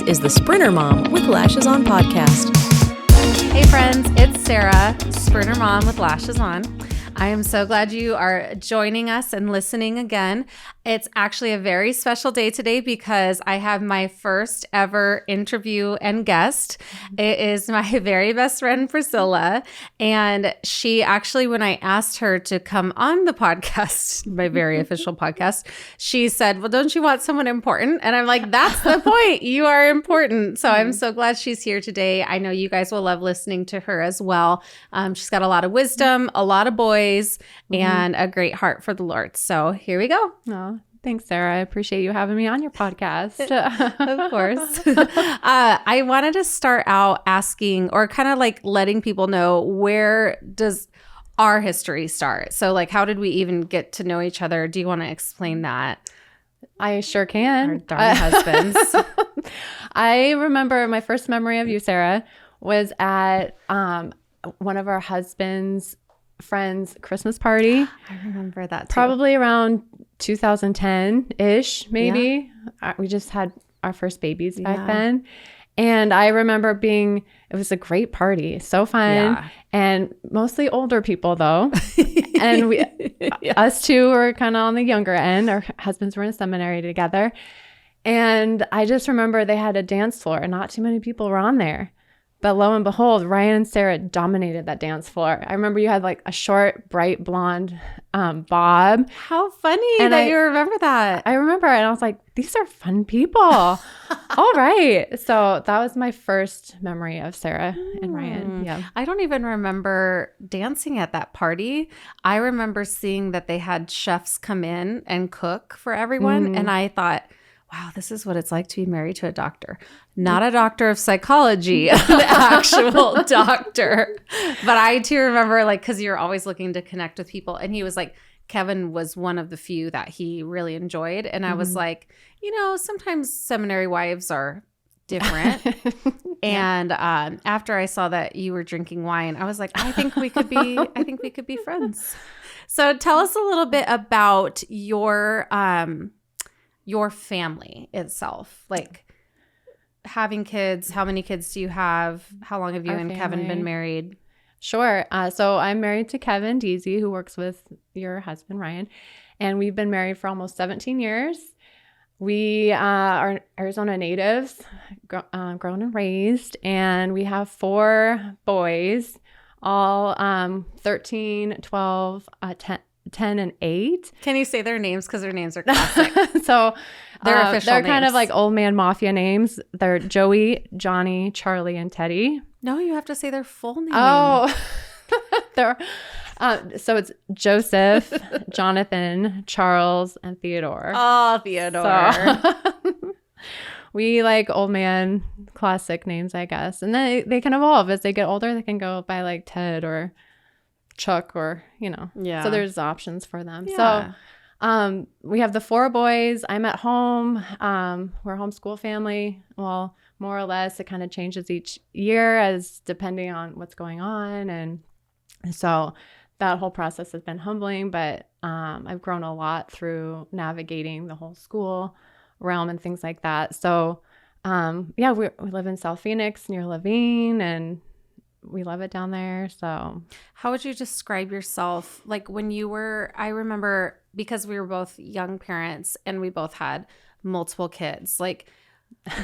is the Sprinter Mom with Lashes On podcast. Hey friends, it's Sarah, Sprinter Mom with Lashes On. I am so glad you are joining us and listening again. It's actually a very special day today because I have my first ever interview and guest. It is my very best friend, Priscilla. And she actually, when I asked her to come on the podcast, my very official podcast, she said, well, don't you want someone important? And I'm like, that's the point. You are important. So I'm so glad she's here today. I know you guys will love listening to her as well. She's got a lot of wisdom, a lot of boys, and a great heart for the Lord. So here we go. Oh, thanks, Sarah. I appreciate you having me on your podcast. Of course. I wanted to start out asking or kind of like letting people know, where does our history start? So like, how did we even get to know each other? Do you want to explain that? I sure can. Our darn husbands. I remember my first memory of you, Sarah, was at one of our husband's friend's Christmas party. I remember that too. Probably around 2010-ish, maybe. Yeah. We just had our first babies back then. And I remember it was a great party, so fun, and mostly older people though. And us two were kind of on the younger end. Our husbands were in seminary together. And I just remember they had a dance floor and not too many people were on there. But lo and behold, Ryan and Sarah dominated that dance floor. I remember you had like a short, bright blonde bob. How funny that you remember that. I remember it, and I was like, these are fun people. All right. So that was my first memory of Sarah and Ryan. Yeah. I don't even remember dancing at that party. I remember seeing that they had chefs come in and cook for everyone. And I thought, wow, this is what it's like to be married to a doctor. Not a doctor of psychology, an actual doctor. But I too remember, like, because you're always looking to connect with people. And he was like, Kevin was one of the few that he really enjoyed. And I was like, sometimes seminary wives are different. And after I saw that you were drinking wine, I was like, I think we could be friends. So tell us a little bit about your family itself, like having kids. How many kids do you have? How long have you and Kevin been married? Sure. So I'm married to Kevin Deasey, who works with your husband, Ryan, and we've been married for almost 17 years. We are Arizona natives, grown and raised, and we have 4 boys, all 13, 12, 10 and 8. Can you say their names? Because their names are classic. So they're official they're names. kind of like old man mafia names. They're Joey, Johnny, Charlie, and Teddy. No, you have to say their full name. Oh, they're so it's Joseph, Jonathan, Charles, and Theodore. Oh, Theodore. So, we like old man classic names, I guess. And then they can evolve as they get older. They can go by like Ted or Chuck or, So there's options for them. Yeah. So we have the 4 boys. I'm at home. We're a homeschool family. Well, more or less, it kind of changes each year as depending on what's going on. And so that whole process has been humbling, but I've grown a lot through navigating the whole school realm and things like that. So we live in South Phoenix near Levine, and we love it down there. So how would you describe yourself? Like when you were, I remember, because we were both young parents and we both had multiple kids. Like,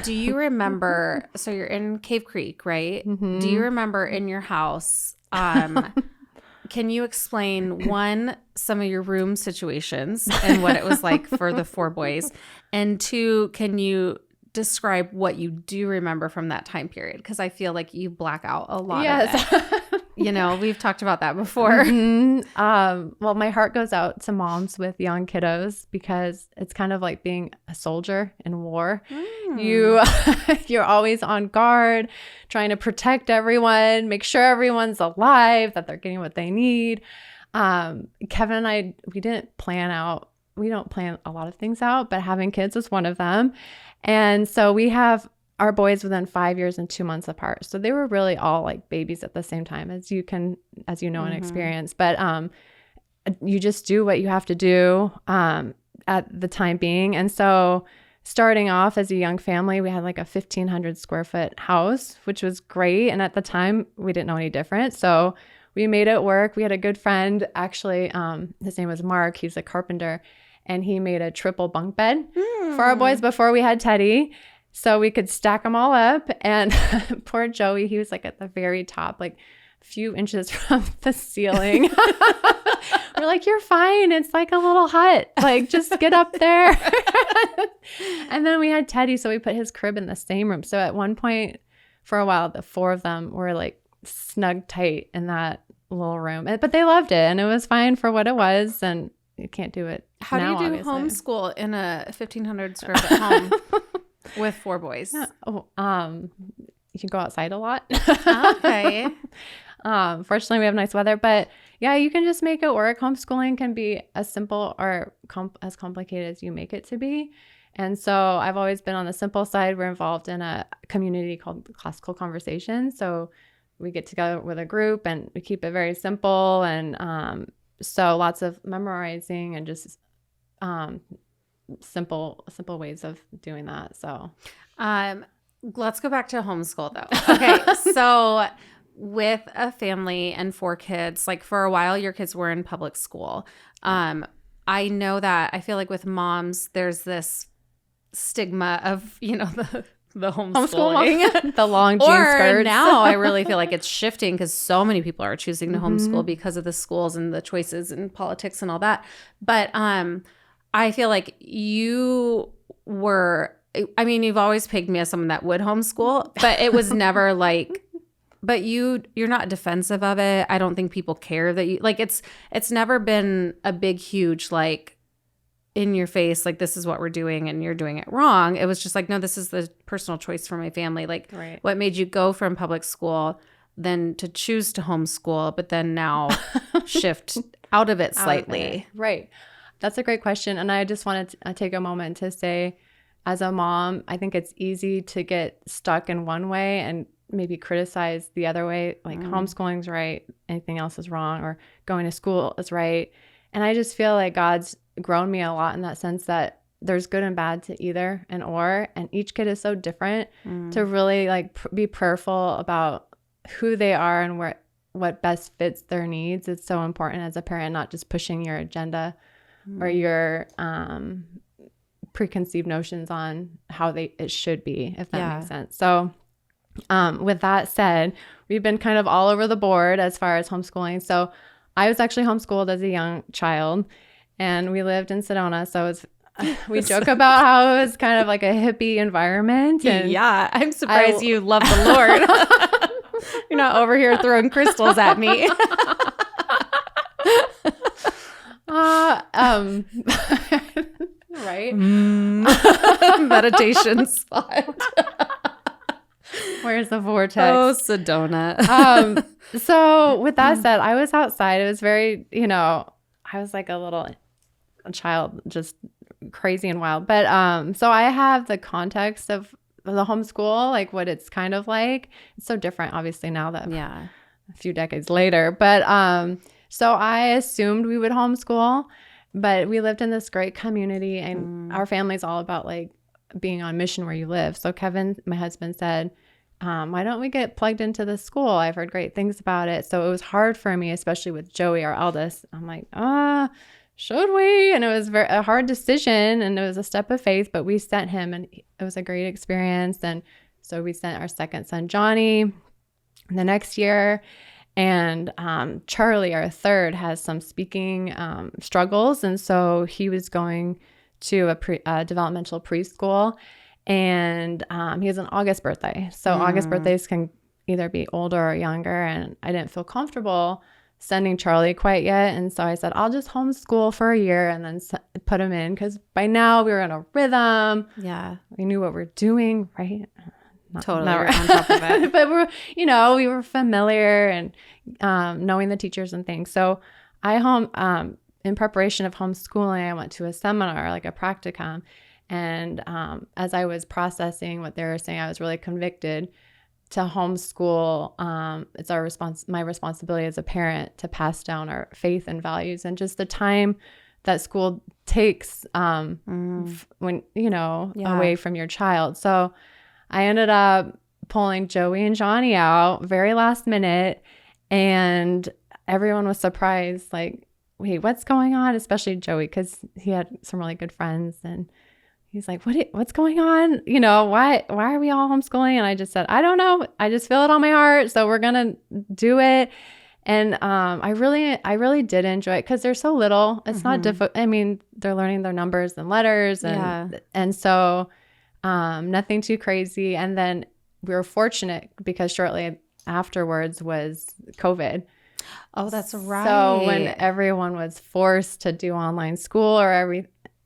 do you remember, so you're in Cave Creek, right? Mm-hmm. Do you remember in your house, can you explain, some of your room situations and what it was like for the 4 boys? And 2, can you describe what you do remember from that time period? Because I feel like you black out a lot of it. We've talked about that before. Mm-hmm. Well, my heart goes out to moms with young kiddos because it's kind of like being a soldier in war. You're always on guard, trying to protect everyone, make sure everyone's alive, that they're getting what they need. Kevin and I, we don't plan a lot of things out, but having kids was one of them. And so we have our boys within 5 years and 2 months apart. So they were really all like babies at the same time, as you know, and experience. But you just do what you have to do at the time being. And so starting off as a young family, we had like a 1,500 square foot house, which was great. And at the time, we didn't know any different. So we made it work. We had a good friend, actually, his name was Mark. He's a carpenter, and he made a triple bunk bed for our boys before we had Teddy. So we could stack them all up. And poor Joey, he was like at the very top, like a few inches from the ceiling. We're like, you're fine. It's like a little hut. Like, just get up there. And then we had Teddy, so we put his crib in the same room. So at one point, for a while, the four of them were like snug tight in that little room. But they loved it, and it was fine for what it was. And you can't do it How now, do you do obviously. homeschool in a 1,500 square foot home with 4 boys? Yeah. You can go outside a lot. Okay. Fortunately, we have nice weather, but yeah, you can just make it work. Homeschooling can be as simple or as complicated as you make it to be. And so I've always been on the simple side. We're involved in a community called Classical Conversations. So we get together with a group and we keep it very simple. And so lots of memorizing and just simple ways of doing that. So let's go back to homeschool though. Okay. So with a family and 4 kids, like for a while, your kids were in public school. I know that I feel like with moms, there's this stigma of, the homeschooling. The long jean Or skirts. now I really feel like it's shifting because so many people are choosing to homeschool because of the schools and the choices and politics and all that. But I feel like you've always pegged me as someone that would homeschool, but it was never like, but you're not defensive of it. I don't think people care that you like it's never been a big, huge, like in your face, like this is what we're doing and you're doing it wrong. It was just like, no, this is the personal choice for my family. Like Right. What made you go from public school then to choose to homeschool, but then now shift out of it slightly. Right. That's a great question. And I just wanted to take a moment to say, as a mom, I think it's easy to get stuck in one way and maybe criticize the other way, like homeschooling's right, anything else is wrong, or going to school is right. And I just feel like God's grown me a lot in that sense that there's good and bad to either and each kid is so different to really like be prayerful about who they are and what best fits their needs. It's so important as a parent, not just pushing your agenda or your preconceived notions on how it should be, if that makes sense. So with that said, we've been kind of all over the board as far as homeschooling. So I was actually homeschooled as a young child, and we lived in Sedona. So we joke about how it was kind of like a hippie environment. And yeah, I'm surprised you love the Lord. You're not over here throwing crystals at me. Right? Meditation spot. Where's the vortex? Oh, Sedona. So with that said, I was outside. It was very, I was like a child, just crazy and wild. But so I have the context of the homeschool, like what it's kind of like. It's so different, obviously, now that a few decades later. But so I assumed we would homeschool, but we lived in this great community, and our family's all about like being on mission where you live. So Kevin, my husband, said, why don't we get plugged into the school? I've heard great things about it. So it was hard for me, especially with Joey, our eldest. I'm like, should we? And it was a hard decision, and it was a step of faith, but we sent him, and it was a great experience. And so we sent our second son, Johnny, the next year. And Charlie, our third, has some speaking struggles. And so he was going to a developmental preschool. And he has an August birthday. So August birthdays can either be older or younger. And I didn't feel comfortable sending Charlie quite yet. And so I said, I'll just homeschool for a year and then put him in. Because by now we were in a rhythm. Yeah. We knew what we're doing, right? Totally. We're on top of it. But we were familiar and knowing the teachers and things. So in preparation of homeschooling, I went to a seminar, like a practicum. And as I was what they were saying, I was really convicted to homeschool. It's my responsibility as a parent to pass down our faith and values. And just the time that school takes when, you know, away from your child. So I ended up pulling Joey and Johnny out very last minute, and everyone was surprised, like, wait, what's going on? Especially Joey, because he had some really good friends, and he's like, what's going on? You know, why are we all homeschooling? And I just said, I don't know. I just feel it on my heart. So we're going to do it. And I really did enjoy it because they're so little. It's not difficult. I mean, they're learning their numbers and letters, and so nothing too crazy. And then we were fortunate because shortly afterwards was COVID. Oh, that's right. So when everyone was forced to do online school or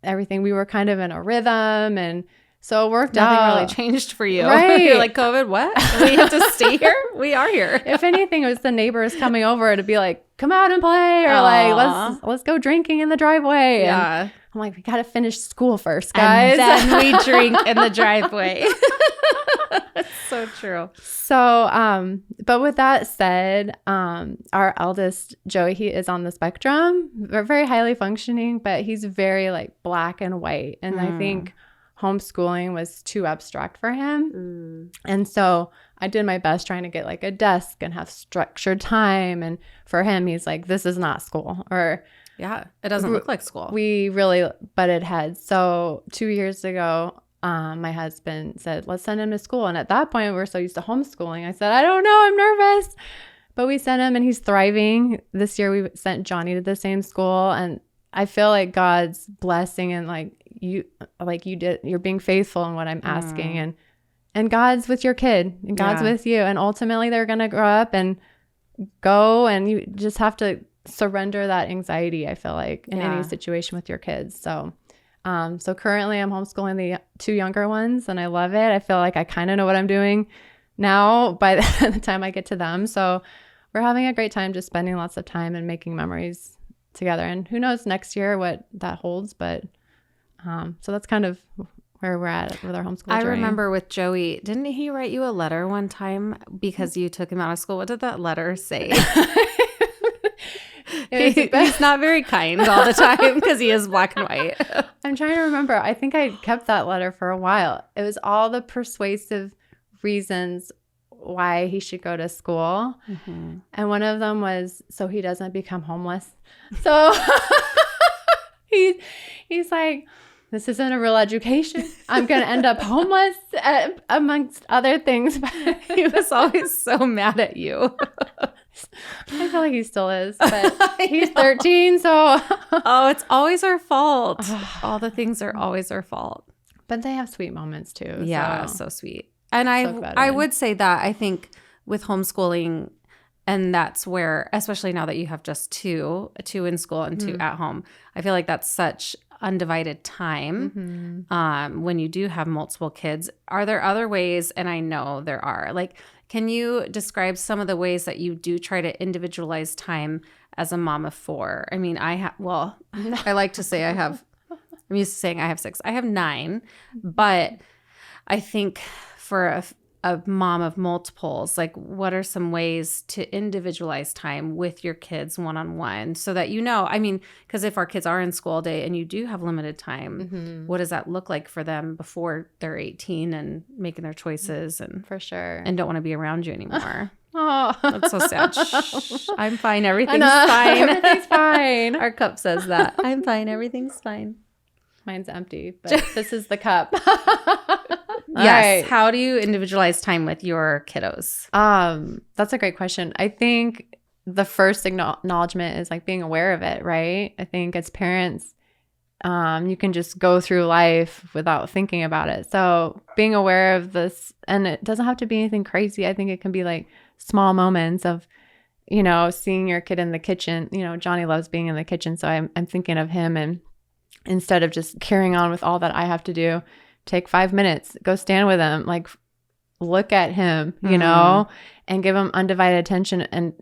everything, we were kind of in a rhythm, and so it worked out. Nothing really changed for you. Right. You're like, COVID, what? We have to stay here? We are here. If anything, it was the neighbors coming over to be like, come out and play, or like, let's go drinking in the driveway. Yeah. And I'm like, we got to finish school first, guys. And then we drink in the driveway. That's so true. So, but with that said, our eldest, Joey, he is on the spectrum. We're very highly functioning, but he's very like black and white. And I think homeschooling was too abstract for him. And so I did my best trying to get like a desk and have structured time. And for him, he's like, this is not school. Or yeah, it doesn't look like school. We really butted heads. So 2 years ago, my husband said, let's send him to school. And at that point, we're so used to homeschooling. I said, I don't know, I'm nervous. But we sent him and he's thriving. This year, we sent Johnny to the same school. And I feel like God's blessing, and you're being faithful in what I'm asking. And God's with your kid, and God's with you. And ultimately, they're going to grow up and go, and you just have to surrender that anxiety, I feel like, in any situation with your kids. So currently I'm homeschooling the 2 younger ones, and I love it. I feel like I kind of know what I'm doing now by the time I get to them. So we're having a great time, just spending lots of time and making memories together. And who knows next year what that holds. But so that's kind of where we're at with our homeschool journey. I remember with Joey, didn't he write you a letter one time because you took him out of school? What did that letter say? He's not very kind all the time because he is black and white. I'm trying to remember. I think I kept that letter for a while. It was all the persuasive reasons why he should go to school. And one of them was so he doesn't become homeless. So he's like, this isn't a real education. I'm going to end up homeless amongst other things. But he was always so mad at you. I feel like he still is, but he's 13, so. Oh, it's always our fault. All the things are always our fault. But they have sweet moments too. Yeah, so sweet. And I would say that I think with homeschooling, and that's where, especially now that you have just two in school and 2 at home, I feel like that's such undivided time when you do have multiple kids. Are there other ways? And I know there are. Like, can you describe some of the ways that you do try to individualize time as a mom of 4? I mean, I like to say I'm used to saying I have 6. I have 9, but I think for a mom of multiples, like, what are some ways to individualize time with your kids one-on-one so that I mean, because if our kids are in school all day and you do have limited time, what does that look like for them before they're 18 and making their choices and for sure and don't want to be around you anymore? Oh, that's so sad. Shh, I'm fine. Everything's fine. Everything's fine. Our cup says that. I'm fine. Everything's fine. Mine's empty, but this is the cup. Yes. Right. How do you individualize time with your kiddos? That's a great question. I think the first acknowledgement is like being aware of it, right? I think as parents, you can just go through life without thinking about it. So being aware of this, and it doesn't have to be anything crazy. I think it can be like small moments of, seeing your kid in the kitchen. Johnny loves being in the kitchen, so I'm thinking of him, and instead of just carrying on with all that I have to do, take 5 minutes, go stand with him, like look at him, and give him undivided attention and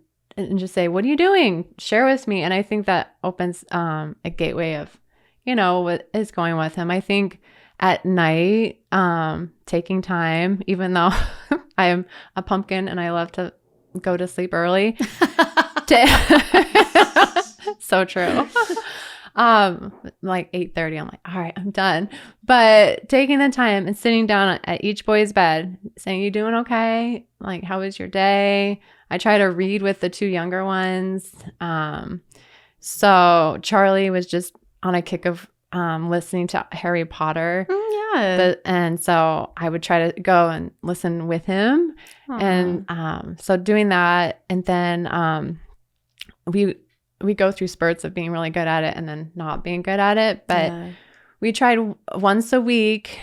just say, what are you doing? Share with me. And I think that opens a gateway of, what is going with him. I think at night, taking time, even though I am a pumpkin and I love to go to sleep early. So true. Like 8:30, I'm like, all right, I'm done. But taking the time and sitting down at each boy's bed, saying, you doing okay? Like, how was your day? I try to read with the two younger ones. So Charlie was just on a kick of listening to Harry Potter. And so I would try to go and listen with him. And so doing that, and then we go through spurts of being really good at it and then not being good at it. But we tried once a week.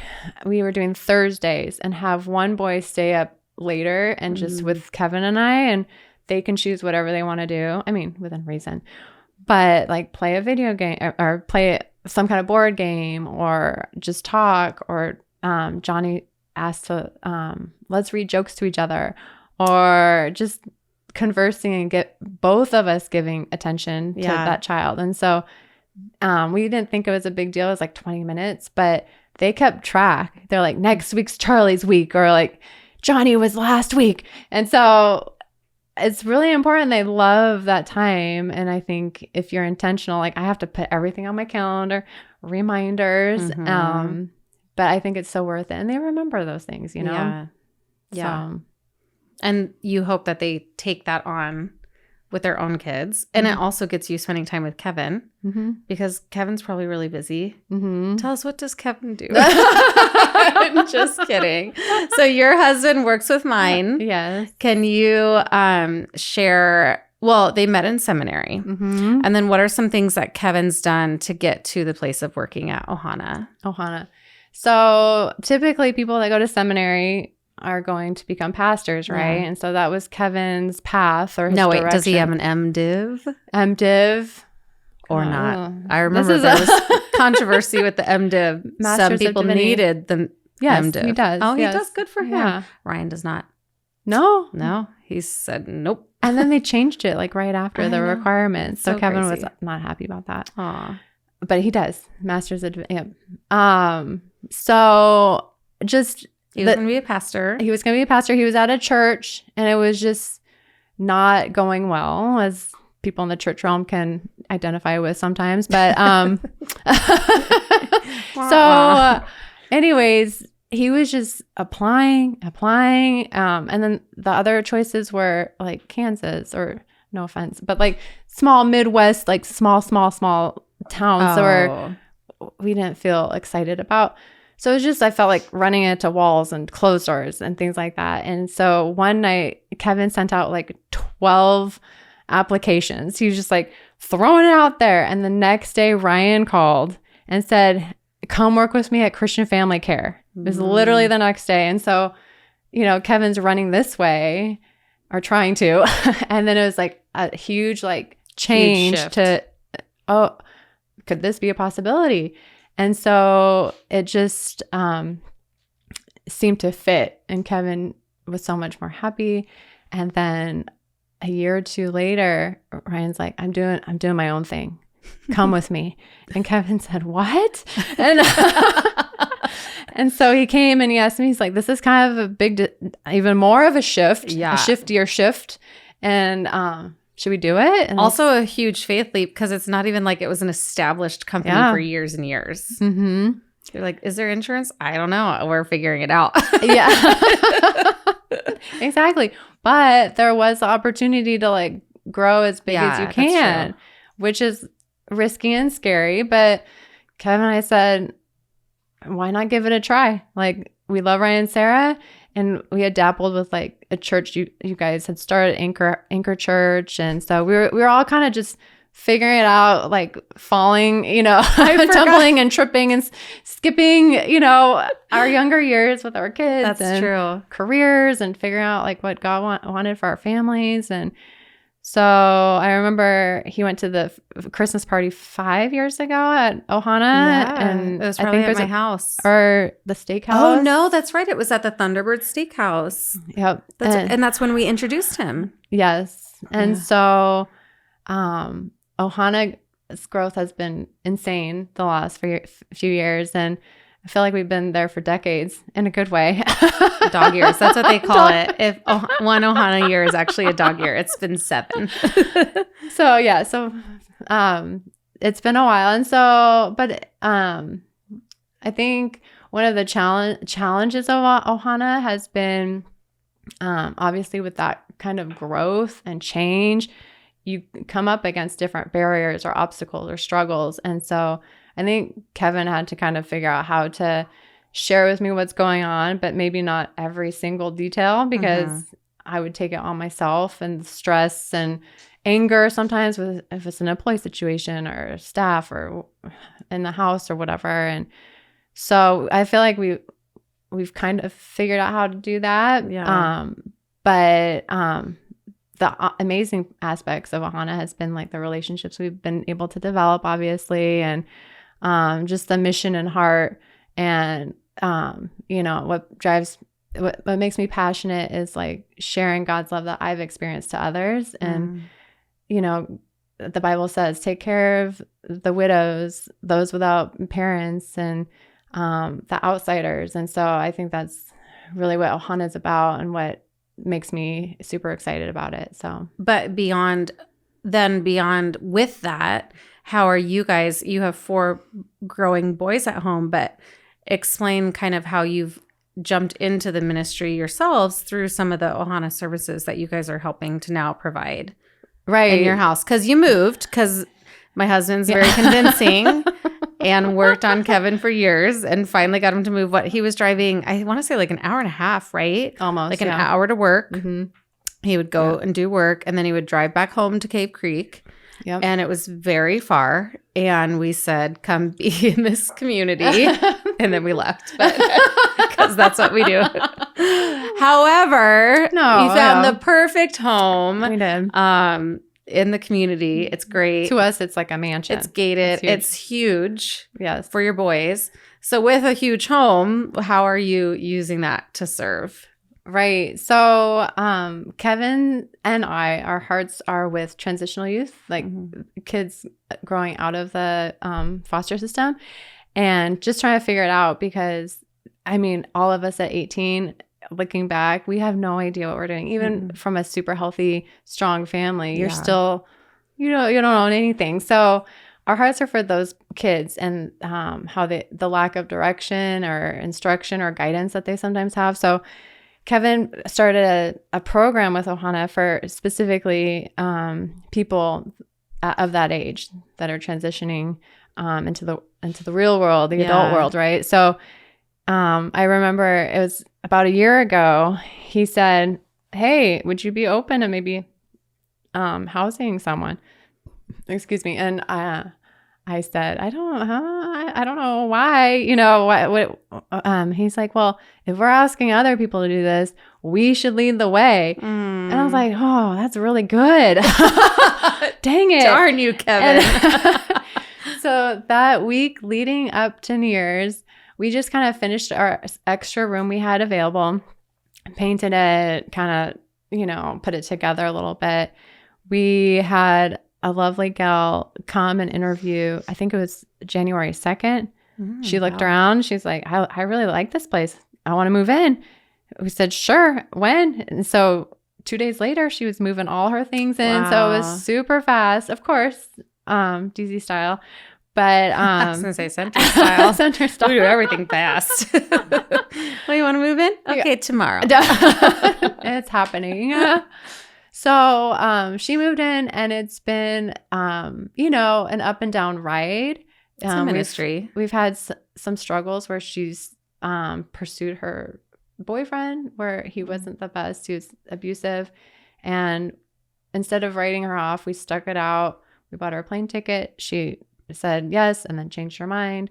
We were doing Thursdays and have one boy stay up later and just with Kevin and I, and they can choose whatever they want to do. I mean, within reason. But like play a video game or play some kind of board game or just talk, or Johnny asked to let's read jokes to each other, or just conversing and get both of us giving attention to that child. And so we didn't think it was a big deal. It was like 20 minutes, but they kept track. They're like, next week's Charlie's week, or like Johnny was last week. And so it's really important. They love that time. And I think if you're intentional, like I have to put everything on my calendar, reminders. But I think it's so worth it. And they remember those things, you know? Yeah. So. And you hope that they take that on with their own kids. And it also gets you spending time with Kevin because Kevin's probably really busy. Tell us, what does Kevin do? Just kidding. So your husband works with mine. Yes. Can you share? Well, they met in seminary. And then what are some things that Kevin's done to get to the place of working at Ohana? So typically people that go to seminary are going to become pastors, right? And so that was Kevin's path or his direction. Does he have an MDiv? MDiv? Or not? I remember there was controversy with the MDiv. Some people needed the MDiv. He does. Oh, he does? Good for him. Yeah. Ryan does not. No. He said nope. And then they changed it like right after the requirements. So Kevin crazy. was not happy about that. Aw. But he does. Master's of so just he was going to be a pastor. He was going to be a pastor. He was at a church and it was just not going well, as people in the church realm can identify with sometimes. But so anyways, he was just applying. And then the other choices were like Kansas, or no offense, but like small Midwest, like small towns where we didn't feel excited about. So it was just, I felt like running into walls and closed doors and things like that. And so one night, Kevin sent out like 12 applications. He was just like throwing it out there. And the next day, Ryan called and said, come work with me at Christian Family Care. It was literally the next day. And so, you know, Kevin's running this way, or trying to. And then it was like a huge like change to, oh, could this be a possibility? And so it just seemed to fit, and Kevin was so much more happy. And then a year or two later, Ryan's like, I'm doing my own thing. Come with me. And Kevin said, what? And so he came and he asked me, he's like, this is kind of a big, even more of a shift, a shiftier shift. And should we do it? And also a huge faith leap, because it's not even like it was an established company for years and years. You're like, is there insurance? I don't know. We're figuring it out. Exactly. But there was the opportunity to like grow as big as you can, which is risky and scary. But Kevin and I said, why not give it a try? Like, we love Ryan and Sarah. And we had dabbled with like a church you guys had started, Anchor Church, and so we were all kind of just figuring it out, like falling, you know, tumbling and tripping and skipping, you know, our younger years with our kids. That's true. Careers, and figuring out like what God wanted for our families. And so I remember he went to the Christmas party 5 years ago at Ohana. And it was probably at my house. Or the steakhouse. Oh, no, that's right. It was at the Thunderbird Steakhouse. Yep. And that's when we introduced him. Yes. And so Ohana's growth has been insane the last few years. And I feel like we've been there for decades, in a good way. Dog years. That's what they call it. If one Ohana year is actually a dog year, it's been 7. So it's been a while. And so, but I think one of the challenges of Ohana has been obviously with that kind of growth and change, you come up against different barriers or obstacles or struggles. And so I think Kevin had to kind of figure out how to share with me what's going on, but maybe not every single detail, because I would take it on myself, and stress and anger sometimes if it's an employee situation or staff or in the house or whatever. And so I feel like we've kind of figured out how to do that. Yeah. But the amazing aspects of Ohana has been like the relationships we've been able to develop, obviously, and just the mission and heart. And what makes me passionate is like sharing God's love that I've experienced to others. And the Bible says, take care of the widows, those without parents, and the outsiders. And so I think that's really what Ohana is about and what makes me super excited about it. So, but beyond with that, how are you guys? You have 4 growing boys at home, but explain kind of how you've jumped into the ministry yourselves through some of the Ohana services that you guys are helping to now provide in your house. Because you moved, because my husband's very convincing and worked on Kevin for years and finally got him to move. What he was driving, I want to say like an hour and a half, right? Almost. Like an hour to work. Mm-hmm. He would go and do work, and then he would drive back home to Cave Creek. Yep. And it was very far. And we said, come be in this community. And then we left. Because that's what we do. However, we found the perfect home. We did. In the community. It's great. To us, it's like a mansion. It's gated. It's huge. Yes. For your boys. So with a huge home, how are you using that to serve? Right. So Kevin and our hearts are with transitional youth, like kids growing out of the foster system, and just trying to figure it out, because I mean, all of us at 18, looking back, we have no idea what we're doing. Even from a super healthy, strong family, you're still, you don't own anything. So our hearts are for those kids, and how the lack of direction or instruction or guidance that they sometimes have. So Kevin started a program with Ohana for specifically people of that age that are transitioning into the real world, the adult world, right? So I remember it was about a year ago, he said, hey, would you be open to maybe housing someone? Excuse me. And I said, I don't know why, he's like, well, if we're asking other people to do this, we should lead the way. And I was like, oh, that's really good. Dang it. Darn you, Kevin. So that week leading up to New Year's, we just kind of finished our extra room we had available, painted it, kind of, put it together a little bit. We had a lovely gal come and interview. I think it was January 2nd. She looked around. She's like, I really like this place. I want to move in. We said, sure. When? And so 2 days later, she was moving all her things in. So it was super fast, of course, Deasey style. But I was going to say center style. Center style. We do everything fast. Well, you want to move in? Okay, tomorrow. It's happening. So she moved in, and it's been, an up and down ride. It's a ministry. We've had some struggles where she's pursued her boyfriend, where he wasn't the best. He was abusive. And instead of writing her off, we stuck it out. We bought her a plane ticket. She said yes, and then changed her mind.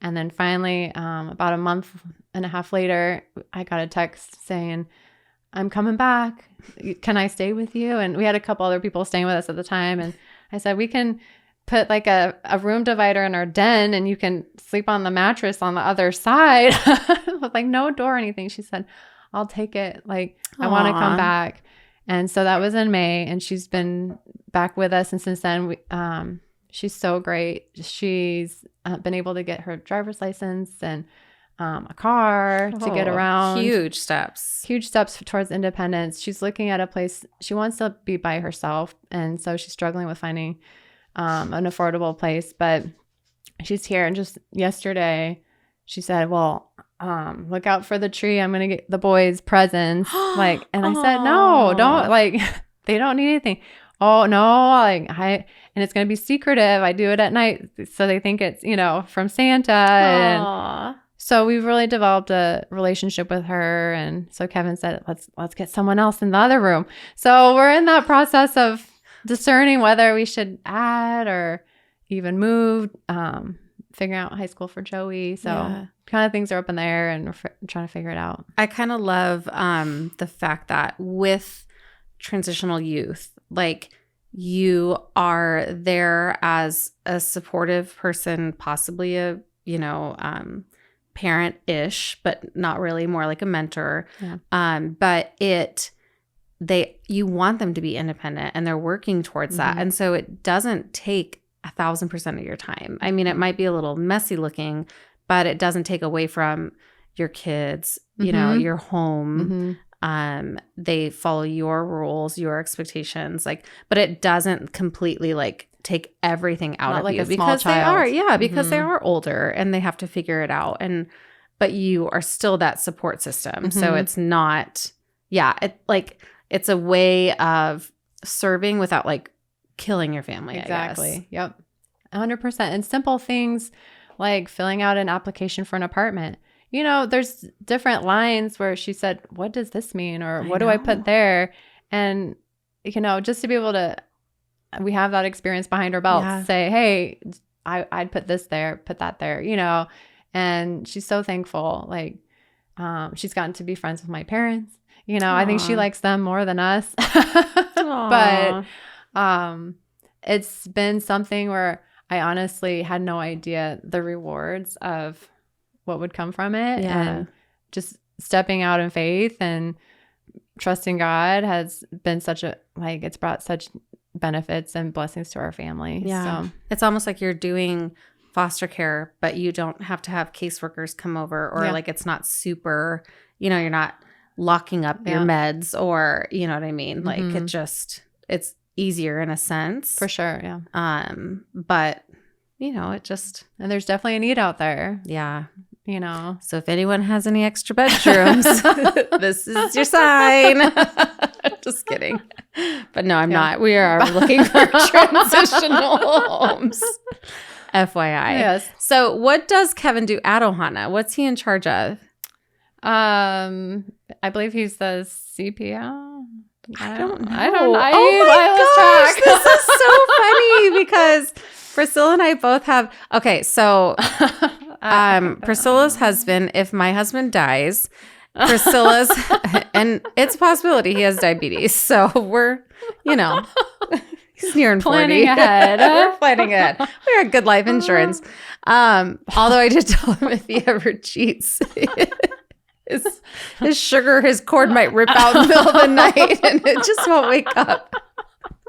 And then finally, about a month and a half later, I got a text saying, I'm coming back. Can I stay with you? And we had a couple other people staying with us at the time. And I said, we can put like a room divider in our den, and you can sleep on the mattress on the other side with like no door or anything. She said, I'll take it. Like, I want to come back. And so that was in May, and she's been back with us. And since then, she's so great. She's been able to get her driver's license and a car to get around. Huge steps towards independence. She's looking at a place. She wants to be by herself. And so she's struggling with finding an affordable place. But she's here. And just yesterday, she said, well, look out for the tree. I'm going to get the boys presents. Like, and I said, no, don't, like, they don't need anything. Oh no, like and it's going to be secretive. I do it at night. So they think it's, from Santa. And so we've really developed a relationship with her. And so Kevin said, let's get someone else in the other room. So we're in that process of discerning whether we should add or even move, figuring out high school for Joey. So kind of things are up in there and we're trying to figure it out. I kind of love the fact that with transitional youth, like you are there as a supportive person, possibly a, parent-ish, but not really, more like a mentor. Yeah. But you want them to be independent and they're working towards that. And so it doesn't take 1,000% of your time. I mean, it might be a little messy looking, but it doesn't take away from your kids, your home. They follow your rules, your expectations, but it doesn't completely take everything out of you because they are, because they are older and they have to figure it out. But you are still that support system. So it's not, it's a way of serving without killing your family. Exactly. I guess. Yep. 100%. And simple things like filling out an application for an apartment. There's different lines where she said, what does this mean? Or what do I put there? And, just to be able to, we have that experience behind our belt, say, hey, I'd put this there, put that there, and she's so thankful. She's gotten to be friends with my parents. I think she likes them more than us. But it's been something where I honestly had no idea the rewards of what would come from it. And just stepping out in faith and trusting God has been it's brought such benefits and blessings to our family. Yeah. So it's almost like you're doing foster care, but you don't have to have caseworkers come over or it's not super, you're not locking up your meds or, you know what I mean? It's easier in a sense. For sure. Yeah. But it just, and there's definitely a need out there. Yeah. So if anyone has any extra bedrooms, this is your sign. Just kidding. But no, I'm not. We are looking for transitional homes. FYI. Yes. So what does Kevin do at Ohana? What's he in charge of? I believe he's the CPO. I don't know. I This is so funny because Priscilla and I both have. Okay, so Priscilla's husband, if my husband dies, Priscilla's, and it's a possibility he has diabetes. So we're, he's nearing 40. Planning ahead. We're planning ahead. We got good life insurance. Although I did tell him if he ever cheats, his sugar, his cord might rip out in the middle of the night and it just won't wake up.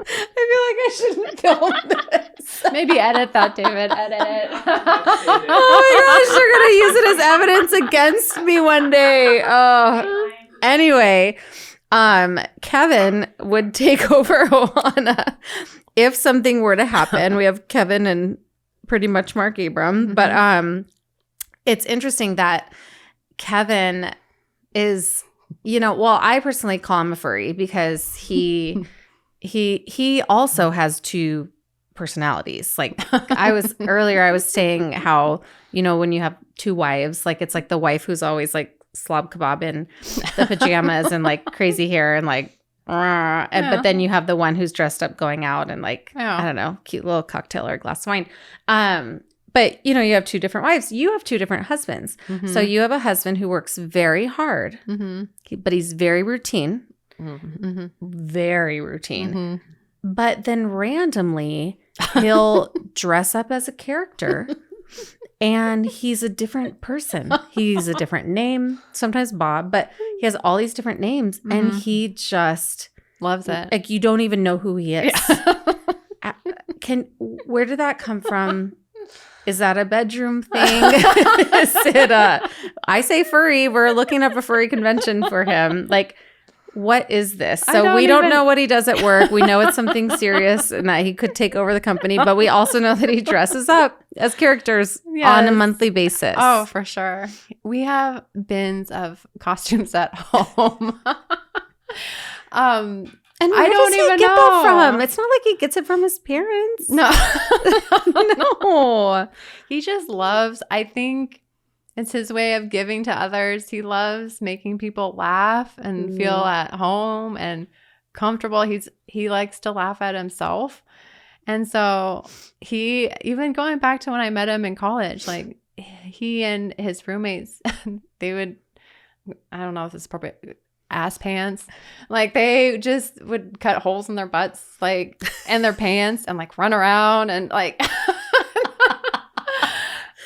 I feel like I shouldn't film this. Maybe edit that, David. Edit it. Oh my gosh, they're going to use it as evidence against me one day. Anyway, Kevin would take over Ohana if something were to happen. We have Kevin and pretty much Mark Abram. But it's interesting that Kevin is, I personally call him a furry because he also has two personalities. I was saying how, when you have two wives, it's the wife who's always slob kebab in the pajamas and crazy hair and but then you have the one who's dressed up going out and I don't know, cute little cocktail or a glass of wine. But you have two different wives. You have two different husbands. So you have a husband who works very hard, but he's very routine. Very routine. But then randomly he'll dress up as a character and he's a different person. He's a different name, sometimes Bob, but he has all these different names and he just loves it. You don't even know who he is. Where did that come from? Is that a bedroom thing? Is it I say furry. We're looking up a furry convention for him. what is this? I So don't we don't even- know what he does at work. We know it's something serious and that he could take over the company, but we also know that he dresses up as characters on a Yes. monthly basis. Oh, for sure. We have bins of costumes at home. And I where don't does he even get know. that from? It's not like he gets it from his parents. No. No. He just loves, I think it's his way of giving to others. He loves making people laugh and feel at home and comfortable. He likes to laugh at himself. And so he, even going back to when I met him in college, like he and his roommates, they would, I don't know if this is appropriate, ass pants. Like they just would cut holes in their butts, like, and their pants and like run around and like.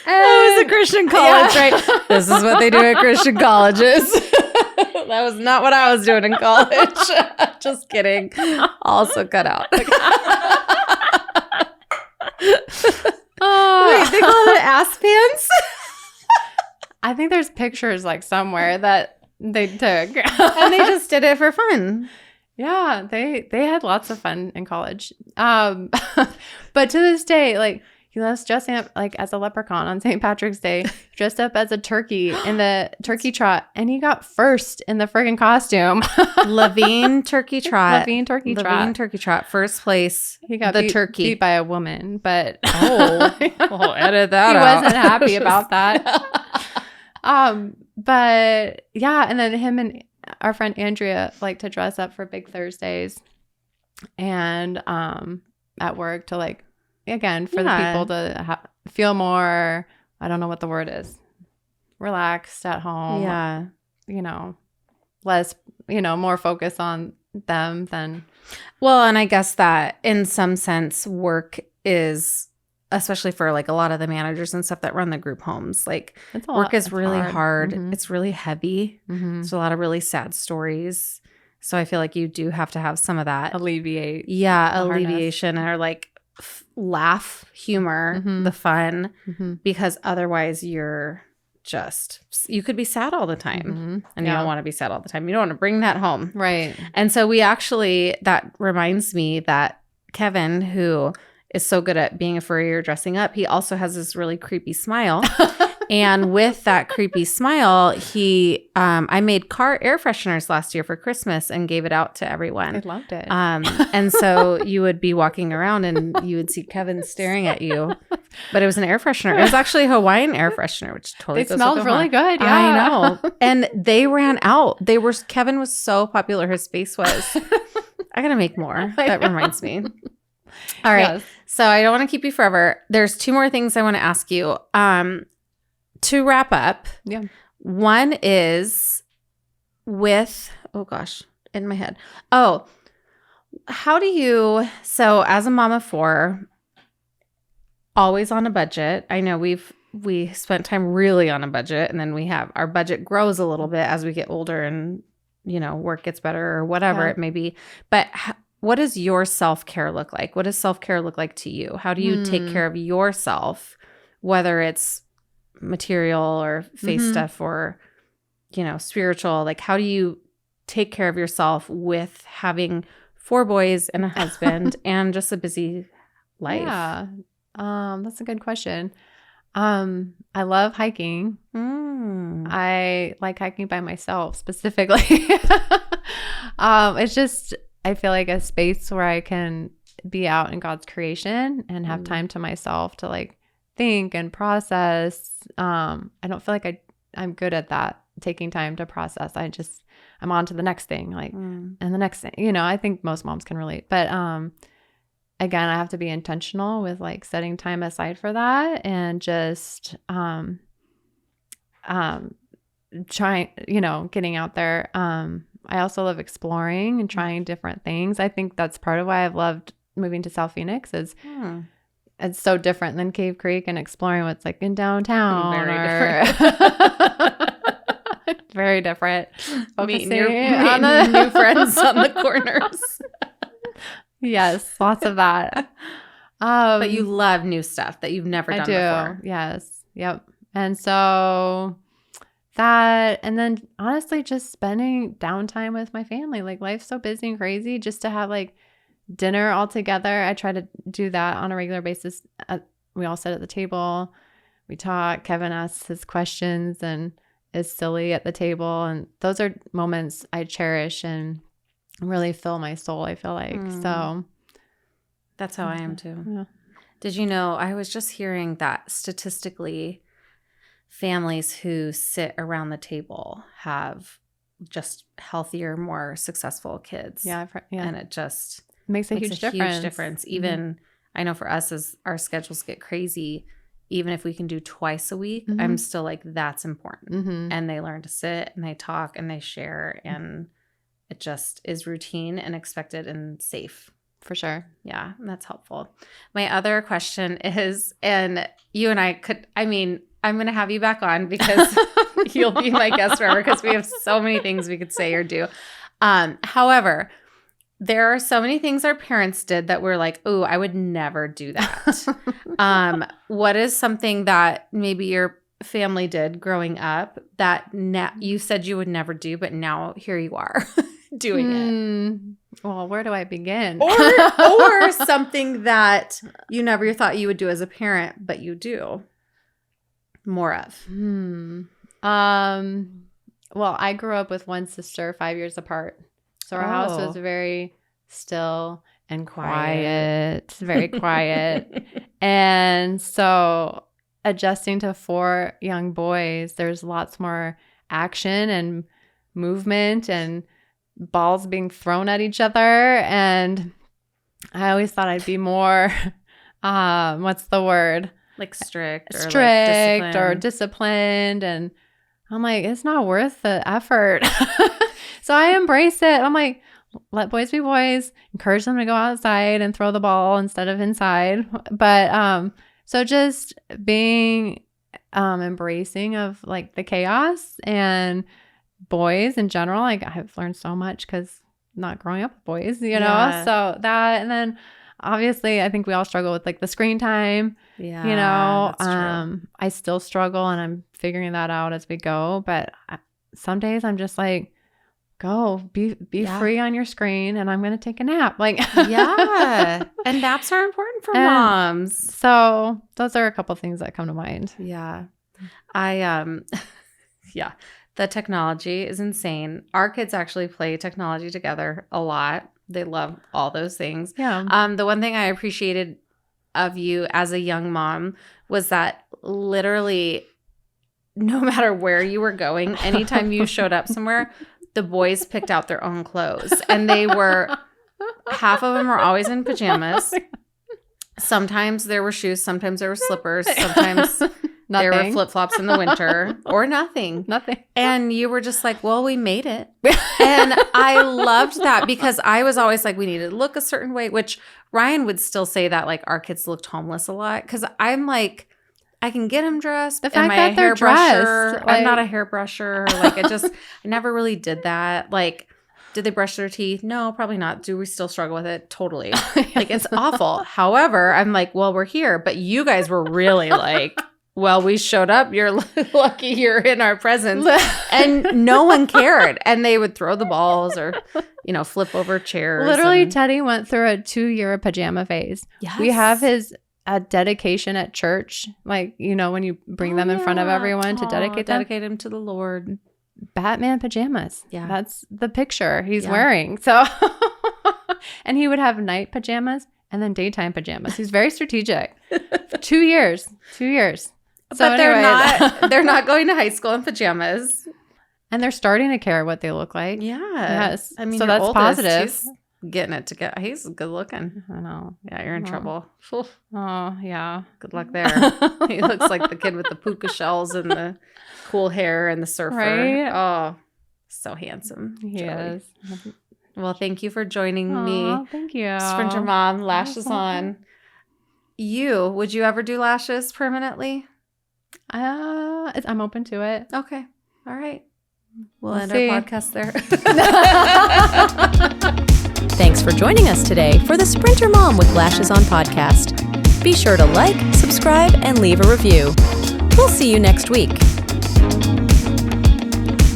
That was a Christian college, right? This is what they do at Christian colleges. That was not what I was doing in college. Just kidding. Also cut out. Wait, they call it ass pants? I think there's pictures like somewhere that they took. And they just did it for fun. Yeah, they had lots of fun in college. But to this day, like he loves dressing up like as a leprechaun on St. Patrick's Day, dressed up as a turkey in the turkey trot, and he got first in the friggin' costume. Levine turkey trot. Levine turkey trot. First place. He got the turkey beat by a woman, but I'll edit that he out. wasn't happy about that. But yeah, and then him and our friend Andrea like to dress up for Big Thursdays, and at work to like, again, for the people to feel more, I don't know what the word is, relaxed at home. Yeah. You know, less, more focus on them than. Well, and I guess that in some sense, work is, especially for like a lot of the managers and stuff that run the group homes, like work is really hard. Mm-hmm. It's really heavy. Mm-hmm. There's a lot of really sad stories. So I feel like you do have to have some of that. Alleviate. Yeah, the alleviation or like laugh, humor, the fun, because otherwise you could be sad all the time and you don't want to be sad all the time. You don't want to bring that home. Right. And so that reminds me that Kevin, who is so good at being a furry or dressing up, he also has this really creepy smile. And with that creepy smile, I made car air fresheners last year for Christmas and gave it out to everyone. I loved it. And so you would be walking around and you would see Kevin staring at you, but it was an air freshener. It was actually a Hawaiian air freshener, which totally They smelled really good. Yeah. I know. And they ran out. Kevin was so popular. His face was. I gotta make more. That reminds me. All right. Yes. So I don't want to keep you forever. There's two more things I want to ask you. To wrap up, one is in my head. Oh, how do you, so as a mom of four, always on a budget. I know we spent time really on a budget, and then our budget grows a little bit as we get older and, work gets better or whatever it may be. But what does your self-care look like? What does self-care look like to you? How do you take care of yourself, whether it's material or face stuff or, spiritual? Like, how do you take care of yourself with having 4 boys and a husband and just a busy life? Yeah. That's a good question. I love hiking. I like hiking by myself specifically. It's just, I feel like a space where I can be out in God's creation and have time to myself to like think and process. I don't feel like I'm good at that, taking time to process. I'm on to the next thing, like, and the next thing, I think most moms can relate, but, again, I have to be intentional with like setting time aside for that and just, trying, getting out there. I also love exploring and trying different things. I think that's part of why I've loved moving to South Phoenix is it's so different than Cave Creek and exploring what's like in downtown. Very different. Meeting new friends on the corners. Yes, lots of that. But you love new stuff that you've never done before. Yes. Yep. And so that. And then honestly, just spending downtime with my family. Like life's so busy and crazy, just to have like dinner all together. I try to do that on a regular basis. We all sit at the table, we talk, Kevin asks his questions and is silly at the table. And those are moments I cherish and really fill my soul, I feel like. So that's how I am too. Yeah. Did you know, I was just hearing that statistically, families who sit around the table have just healthier, more successful kids. Yeah. And it just makes a huge difference. Even I know for us, as our schedules get crazy, even if we can do twice a week, I'm still like, that's important. And they learn to sit and they talk and they share, and it just is routine and expected and safe. For sure. Yeah, that's helpful. My other question is, and you and I could, I mean, I'm going to have you back on because you'll be my guest forever because we have so many things we could say or do. However, there are so many things our parents did that we're like, oh, I would never do that. What is something that maybe your family did growing up that you said you would never do, but now here you are doing it? Well, where do I begin? Or something that you never thought you would do as a parent, but you do more of. Well, I grew up with one sister, 5 years apart. So our house was very still and quiet, very quiet. And so adjusting to 4 young boys, there's lots more action and movement and balls being thrown at each other. And I always thought I'd be more, what's the word? Like strict or disciplined. And I'm like, it's not worth the effort. So I embrace it. I'm like, let boys be boys, encourage them to go outside and throw the ball instead of inside. But so just being embracing of like the chaos and boys in general. Like I've learned so much because not growing up with boys, you know. Yeah. So that, and then obviously I think we all struggle with like the screen time. Yeah, you know, that's true. I still struggle and I'm figuring that out as we go. But some days I'm just like, go be free on your screen and I'm going to take a nap. Like, yeah. And naps are important for moms. So those are a couple things that come to mind. Yeah. Yeah. The technology is insane. Our kids actually play technology together a lot. They love all those things. Yeah. The one thing I appreciated of you as a young mom was that literally no matter where you were going, anytime you showed up somewhere, the boys picked out their own clothes. And they were, half of them were always in pajamas. Sometimes there were shoes. Sometimes there were slippers. Sometimes there were flip-flops in the winter or nothing. Nothing. And you were just like, well, we made it. And I loved that because I was always like, we need to look a certain way, which Ryan would still say that like our kids looked homeless a lot. Because I'm like, I can get them dressed. The fact that they're dressed. I'm not a hairbrusher. Like I never really did that. Like, did they brush their teeth? No, probably not. Do we still struggle with it? Totally. Like, it's awful. However, I'm like, well, we're here. But you guys were really like, well, we showed up. You're lucky you're in our presence. And no one cared. And they would throw the balls or, flip over chairs. Literally, Teddy went through a 2-year pajama phase. Yes. We have his dedication at church. Like, when you bring them in front of everyone to dedicate him to the Lord. Batman pajamas. Yeah. That's the picture he's wearing. So, and he would have night pajamas and then daytime pajamas. He's very strategic. 2 years. 2 years. So but they're not going to high school in pajamas. And they're starting to care what they look like. Yeah. Yes. I mean, so that's positive. He's getting it together. He's good looking. I know. Yeah, you're in trouble. Oh, yeah. Good luck there. He looks like the kid with the puka shells and the cool hair and the surfer. Right? Oh, so handsome. He is. Well, thank you for joining me. Thank you. Sprinter Mom, Lashes On. Would you ever do lashes permanently? I'm open to it. Okay. All right. We'll end our podcast there. Thanks for joining us today for the Sprinter Mom with Lashes On podcast. Be sure to like, subscribe, and leave a review. We'll see you next week.